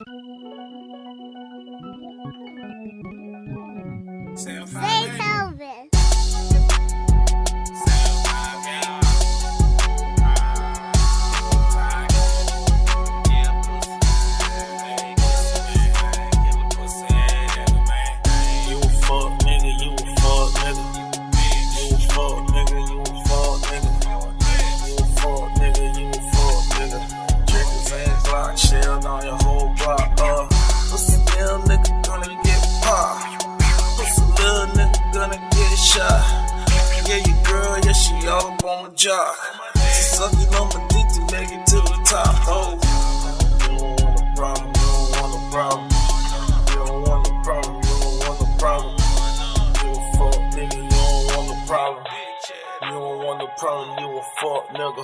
Say Elvis. On your whole block, pussy little nigga gonna get popped. Pussy little nigga gonna get shot. Yeah, your girl, yeah, she all up on my job. She sucking on my dick to make it to the top. Oh, you don't want a problem, you don't want a problem. You don't want a problem, you don't want a problem. You a fuck nigga, you don't want a problem. You don't want a problem, you a fuck nigga.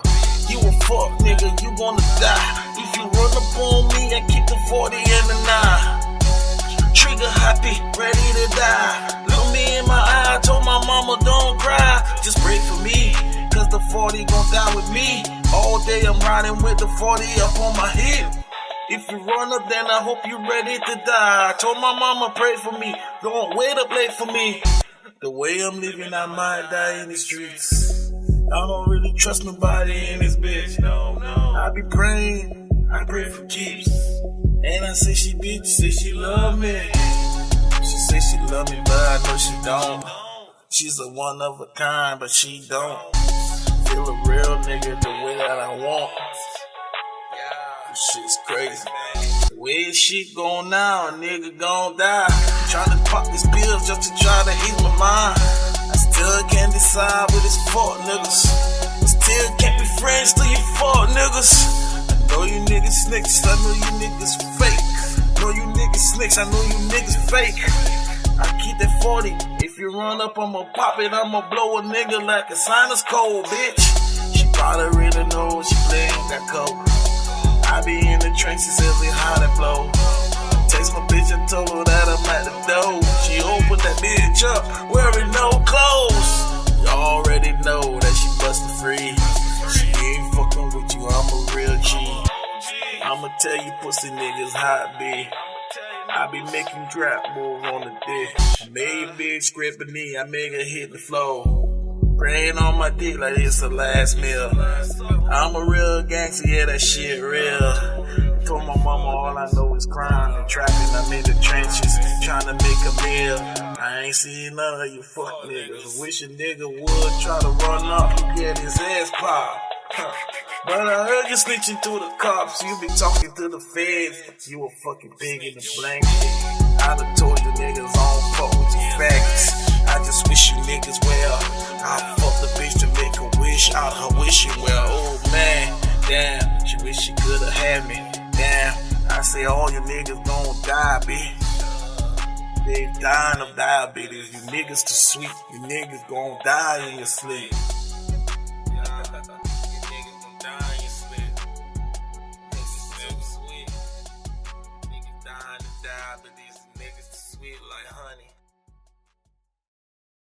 You a fuck nigga, you gonna die. If you run up on me, I keep the 40 and the 9. Trigger happy, ready to die. Look me in my eye, told my mama don't cry. Just pray for me, cause the 40 gon' die with me. All day I'm riding with the 40 up on my hip. If you run up, then I hope you ready to die. I told my mama pray for me, don't wait up late for me. The way I'm living, I might die in the streets. I don't really trust nobody in this bitch. No. I be praying, I pray for keeps. And I say she bitch, say she love me. She say she love me, but I know she don't. She's a one of a kind, but she don't feel a real nigga the way that I want. This shit's crazy. The way shit going now, a nigga gon' die. I'm tryna pop these pills just to try to ease my mind. I still can't decide with these fuck niggas. I still can't be friends till you fuck niggas. I know you niggas snakes, I know you niggas fake. Know you niggas snakes, I know you niggas fake. I keep that 40. If you run up, I'ma pop it, I'ma blow a nigga like a sinus cold, bitch. She probably really knows she playing that coke. I be in the trenches every hot and blow. Text my bitch and told her that I'm at the door. She opened that bitch up, wearing no clothes. You already know that she bustin' free. She ain't fucking with you, I'm a real G. I'ma tell you pussy niggas how it be. I be making trap moves on the dick. I made big scraping knee, I make her hit the floor. Praying on my dick like it's the last meal. I'm a real gangster, yeah, that shit real. Told my mama all I know is crime and trapping. I'm in the trenches, trying to make a meal. I ain't seen none of you fuck niggas. Wish a nigga would try to run up and get his ass popped. But I heard you snitching to the cops. You be talking to the feds. You a fucking pig in the blanket. I done told you niggas I don't fuck with your facts. I just wish you niggas well. I fuck the bitch to make a wish out her wishing well. Oh man, damn, she wish she could've had me. Damn, I say all you niggas gon' die, bitch. They dying of diabetes. You niggas too sweet. You niggas gon' die in your sleep.